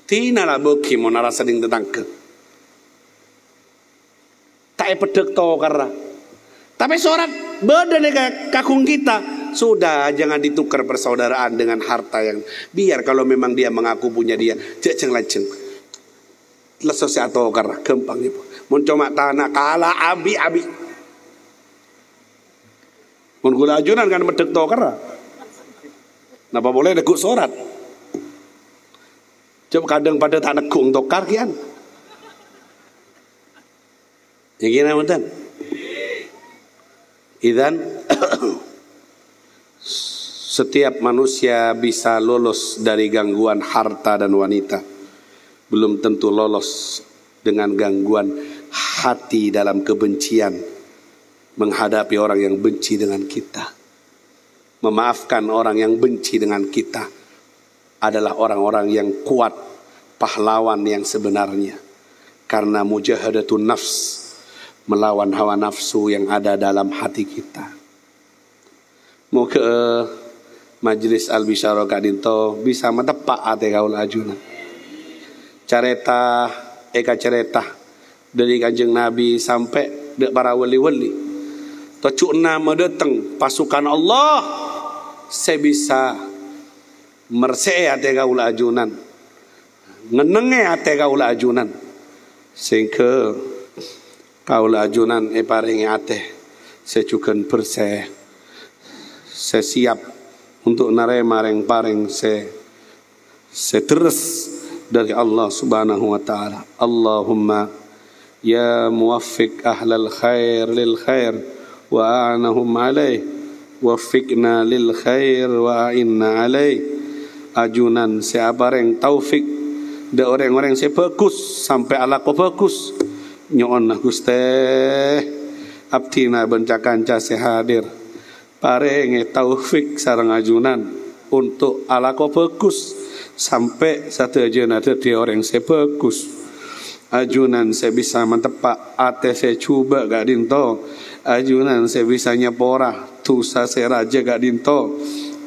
Tina lah beki mon arasa ding tetangga. Tak pedek to karena. Tapi sorat beda nih kakung kita. Sudah, jangan ditukar persaudaraan dengan harta yang biar kalau memang dia mengaku punya dia ceng laceng. Lesos atau karena gampang itu. Mun cuma tanah kalah abi. Mun gula ajunan kan medek to karena. Napa boleh neguk sorat? Coba kadang pada tak negung tokar kian. Ya gini mantan. Idan setiap manusia bisa lolos dari gangguan harta dan wanita. Belum tentu lolos dengan gangguan hati dalam kebencian menghadapi orang yang benci dengan kita. Memaafkan orang yang benci dengan kita adalah orang-orang yang kuat, pahlawan yang sebenarnya. Karena mujahadatun nafs, melawan hawa nafsu yang ada dalam hati kita. Mau ke Majelis Al-Bisyara kadinto bisa metepak ate kaul ajuna. Cerita dari Kanjeng Nabi sampai dek para wali-wali. Tocuk nama datang pasukan Allah, saya bisa mersee ate kaula ajunan, ngenenge ate kaula ajunan, sehingga kaula ajunan paringi ate secuken berseh, saya siap untuk narema reng paring terus dari Allah Subhanahu wa taala. Allahumma ya muwaffiq ahlal khair lil khair wa a'nahum alaih, waffiqna lil khair wa a'inna alaih. Ajunan siapa yang taufik da orang-orang saya bagus sampai ala ko bagus nyoon na Gusti abdina bencakanca sehadir parenge taufik sareng ajunan untuk ala ko bagus sampai satu ajunan dadi orang saya bagus. Ajunan saya bisa mentepak ate saya coba gak dinto, ajunan saya bisa nyepora tusa saya raja gak dinto,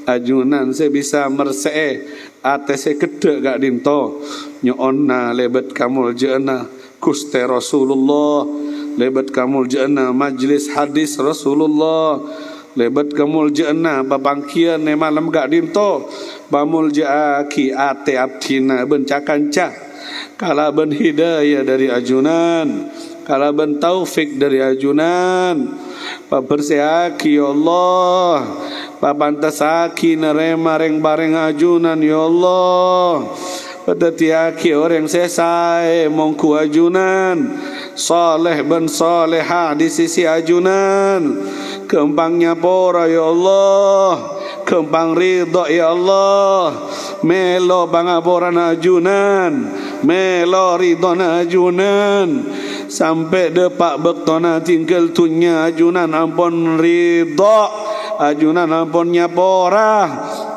ajunan saya bisa mersee ate saya gede gak dinto. Nyoonna lebet kamul jana Gusti Rasulullah, lebet kamul jana majlis hadis Rasulullah, lebet kamul jana babangkian ne malam gak dinto, bamul jaaki ate abdina bencakanca kalaban hidayah dari ajunan, kalaban taufik dari ajunan, pabersiaki ya Allah, papantasaki nerema reng bareng ajunan ya Allah, patatiaki orang sesai mongku ajunan, saleh ben salehah di sisi ajunan, kempangnya pora ya Allah, kempang ridho ya Allah, melo pangaboran ajunan, melo ridona ajunan, sampai depak bektona tinggal tunya ajunan ampun ridho, ajunan ampun nyapora,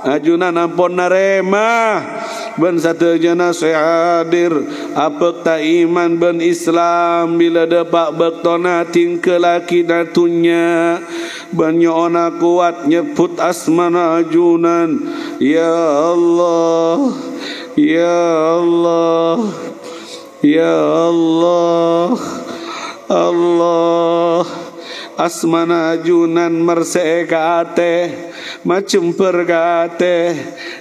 ajunan ampun narema. Ben satu jana saya hadir apek ta iman ben Islam bila depak bektona tinggal laki datunya ben nyona kuat nyebut asmana ajunan ya Allah, ya Allah, ya Allah, Allah. Asmana ajunan merseka ate macem pergate,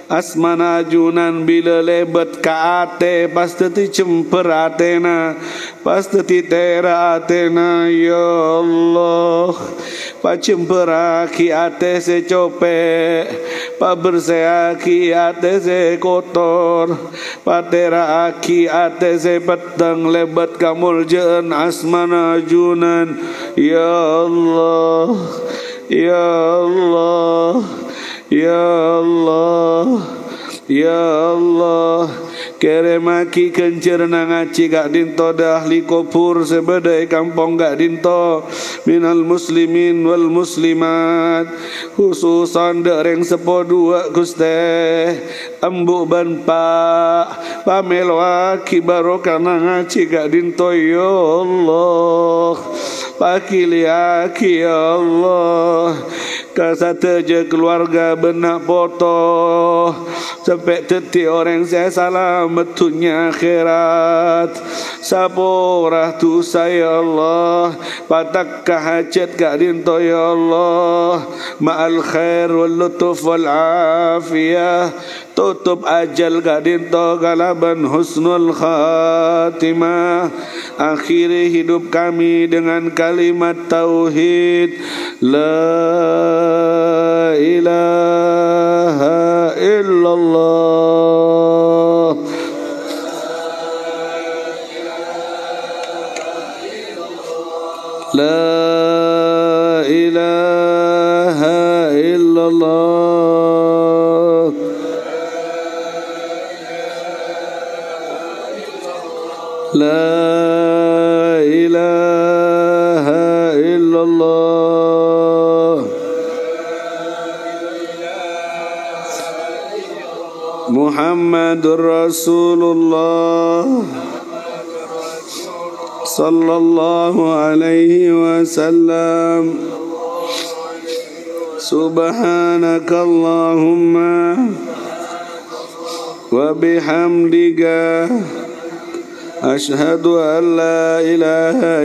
asmana ajunan bila lebet ka ate pasti ti cemper atena, pasti ti tera atena ya Allah. Pacemperaki ate se cope, paberseaki ate se kotor, pateraaki ate se petang lebet kamul jen asmana ajunan ya Allah, ya Allah, ya Allah, ya Allah. Keremaki kencerna ngaci gak dinto dahli kopur sebedai kampung gak dinto minal muslimin wal muslimat khususan dereng sepodua Gusti ambu ban pak pamelwaki barokana ngaci gak dinto ya Allah, pakiliaki ya Allah, kasateja keluarga benak foto sampai teti orang saya salam betunya akhirat saporah tu saya Allah, patak hajat gak dinto ya Allah, ma'al khair wal lutuf wal afiyah, tutup ajal gak dinto galaban husnul khatimah, akhiri hidup kami dengan kalimat tauhid la ilaha illallah, la ilaha illallah, la ilaha illallah, Muhammadur Rasulullah sallallahu alaihi wasallam. Subhanakallahumma wa bihamdika asyhadu an la ilaha